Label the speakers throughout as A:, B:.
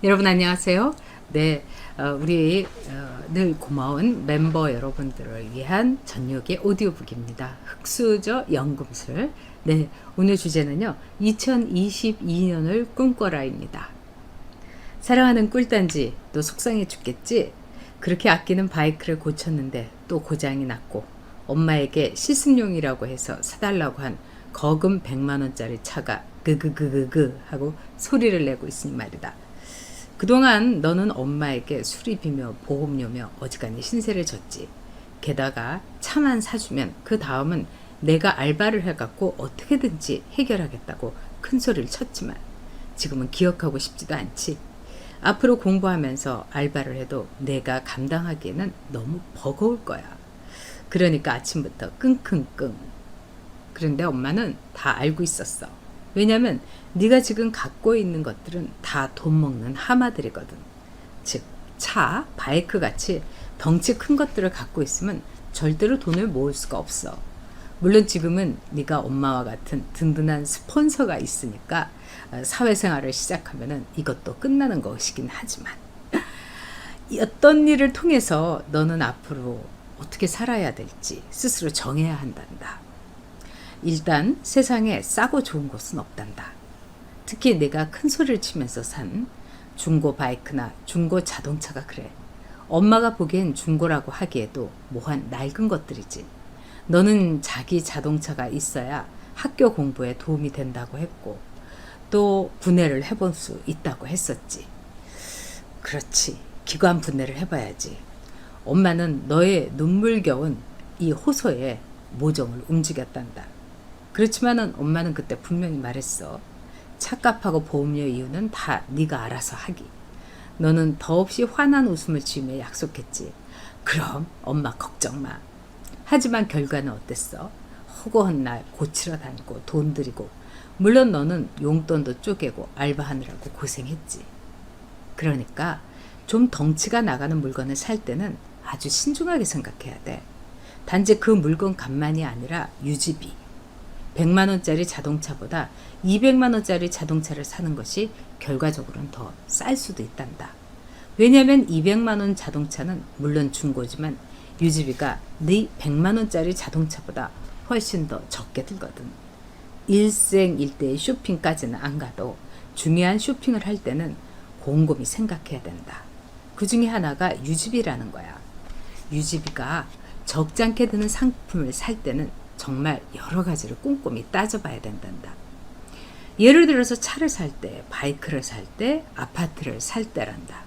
A: 여러분 안녕하세요. 네, 우리 늘 고마운 멤버 여러분들을 위한 전역의 오디오북입니다. 흑수저 연금술. 네, 오늘 주제는요. 2022년을 꿈꿔라입니다. 사랑하는 꿀단지, 너 속상해 죽겠지? 그렇게 아끼는 바이크를 고쳤는데 또 고장이 났고 엄마에게 실습용이라고 해서 사달라고 한 거금 100만원짜리 차가 그그그그그 하고 소리를 내고 있으니 말이다. 그동안 너는 엄마에게 수리비며 보험료며 어지간히 신세를 졌지. 게다가 차만 사주면 그 다음은 내가 알바를 해갖고 어떻게든지 해결하겠다고 큰 소리를 쳤지만 지금은 기억하고 싶지도 않지. 앞으로 공부하면서 알바를 해도 내가 감당하기에는 너무 버거울 거야. 그러니까 아침부터 끙끙끙. 그런데 엄마는 다 알고 있었어. 왜냐면 네가 지금 갖고 있는 것들은 다 돈 먹는 하마들이거든. 즉 차, 바이크 같이 덩치 큰 것들을 갖고 있으면 절대로 돈을 모을 수가 없어. 물론 지금은 네가 엄마와 같은 든든한 스폰서가 있으니까 사회생활을 시작하면은 이것도 끝나는 것이긴 하지만 어떤 일을 통해서 너는 앞으로 어떻게 살아야 될지 스스로 정해야 한단다. 일단 세상에 싸고 좋은 곳은 없단다. 특히 내가 큰 소리를 치면서 산 중고 바이크나 중고 자동차가 그래. 엄마가 보기엔 중고라고 하기에도 뭐한 낡은 것들이지. 너는 자기 자동차가 있어야 학교 공부에 도움이 된다고 했고 또 분해를 해볼 수 있다고 했었지. 그렇지. 기관 분해를 해봐야지. 엄마는 너의 눈물겨운 이 호소에 모종을 움직였단다. 그렇지만은 엄마는 그때 분명히 말했어. 차값하고 보험료 이유는 다 네가 알아서 하기. 너는 더없이 환한 웃음을 지으며 약속했지. 그럼 엄마 걱정 마. 하지만 결과는 어땠어? 허구한 날 고치러 다니고 돈 들이고 물론 너는 용돈도 쪼개고 알바하느라고 고생했지. 그러니까 좀 덩치가 나가는 물건을 살 때는 아주 신중하게 생각해야 돼. 단지 그 물건 값만이 아니라 유지비. 100만원짜리 자동차보다 200만원짜리 자동차를 사는 것이 결과적으로는 더 쌀 수도 있단다. 왜냐하면 200만원 자동차는 물론 중고지만 유지비가 네 100만원짜리 자동차보다 훨씬 더 적게 들거든. 일생일대의 쇼핑까지는 안 가도 중요한 쇼핑을 할 때는 곰곰이 생각해야 된다. 그 중에 하나가 유지비라는 거야. 유지비가 적잖게 드는 상품을 살 때는 정말 여러 가지를 꼼꼼히 따져봐야 된단다. 예를 들어서 차를 살 때, 바이크를 살 때, 아파트를 살 때란다.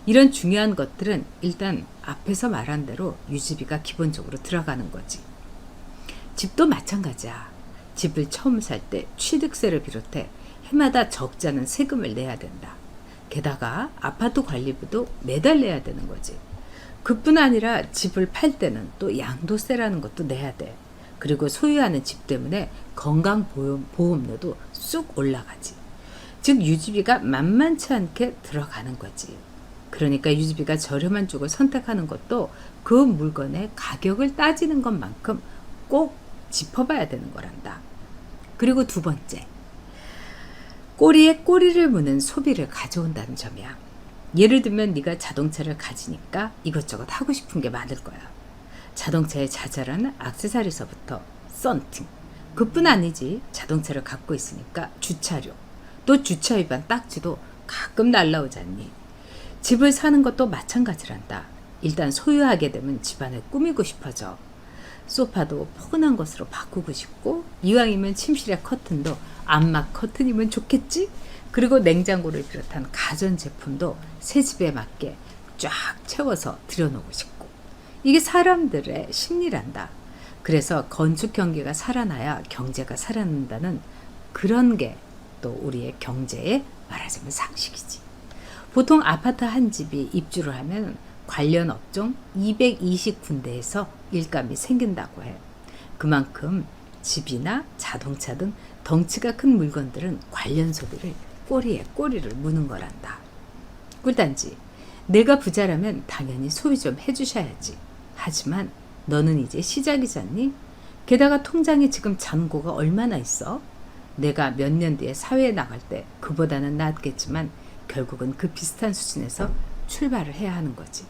A: 이런 중요한 것들은 일단 앞에서 말한 대로 유지비가 기본적으로 들어가는 거지. 집도 마찬가지야. 집을 처음 살 때 취득세를 비롯해 해마다 적지 않은 세금을 내야 된다. 게다가 아파트 관리비도 매달 내야 되는 거지. 그뿐 아니라 집을 팔 때는 또 양도세라는 것도 내야 돼. 그리고 소유하는 집 때문에 건강보험료도 쑥 올라가지. 즉 유지비가 만만치 않게 들어가는 거지. 그러니까 유지비가 저렴한 쪽을 선택하는 것도 그 물건의 가격을 따지는 것만큼 꼭 짚어봐야 되는 거란다. 그리고 두 번째, 꼬리에 꼬리를 무는 소비를 가져온다는 점이야. 예를 들면 네가 자동차를 가지니까 이것저것 하고 싶은 게 많을 거야. 자동차에 자잘한 액세서리서부터 썬팅, 그뿐 아니지. 자동차를 갖고 있으니까 주차료, 또 주차 위반 딱지도 가끔 날라오지 않니? 집을 사는 것도 마찬가지란다. 일단 소유하게 되면 집안을 꾸미고 싶어져. 소파도 포근한 것으로 바꾸고 싶고 이왕이면 침실의 커튼도 암막 커튼이면 좋겠지? 그리고 냉장고를 비롯한 가전제품도 새 집에 맞게 쫙 채워서 들여놓고 싶고. 이게 사람들의 심리란다. 그래서 건축 경기가 살아나야 경제가 살아난다는 그런 게 또 우리의 경제의 말하자면 상식이지. 보통 아파트 한 집이 입주를 하면 관련 업종 220군데에서 일감이 생긴다고 해. 그만큼 집이나 자동차 등 덩치가 큰 물건들은 관련 소비를 꼬리에 꼬리를 무는 거란다. 꿀단지, 내가 부자라면 당연히 소비 좀 해주셔야지. 하지만 너는 이제 시작이잖니? 게다가 통장에 지금 잔고가 얼마나 있어? 내가 몇 년 뒤에 사회에 나갈 때 그보다는 낫겠지만 결국은 그 비슷한 수준에서 출발을 해야 하는 거지.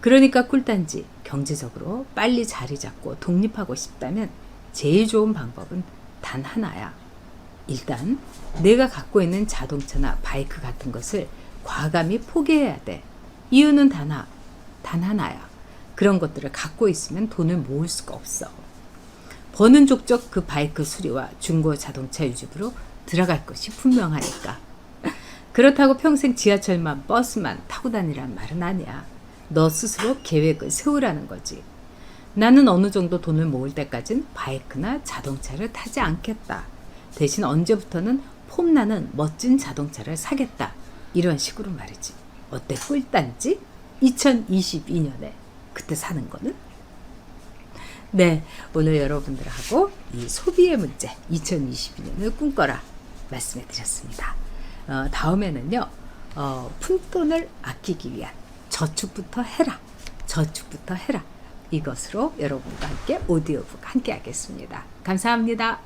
A: 그러니까 꿀단지 경제적으로 빨리 자리 잡고 독립하고 싶다면 제일 좋은 방법은 단 하나야. 일단 내가 갖고 있는 자동차나 바이크 같은 것을 과감히 포기해야 돼. 이유는 단 하나야. 그런 것들을 갖고 있으면 돈을 모을 수가 없어. 버는 족족 그 바이크 수리와 중고 자동차 유지비로 들어갈 것이 분명하니까. 그렇다고 평생 지하철만 버스만 타고 다니란 말은 아니야. 너 스스로 계획을 세우라는 거지. 나는 어느 정도 돈을 모을 때까진 바이크나 자동차를 타지 않겠다. 대신 언제부터는 폼나는 멋진 자동차를 사겠다. 이런 식으로 말이지. 어때 꿀단지? 2022년에 그때 사는 거는? 네, 오늘 여러분들하고 이 소비의 문제 2022년을 꿈꿔라 말씀해 드렸습니다. 다음에는요. 푼돈을 아끼기 위한 저축부터 해라. 이것으로 여러분과 함께 오디오북 함께 하겠습니다. 감사합니다.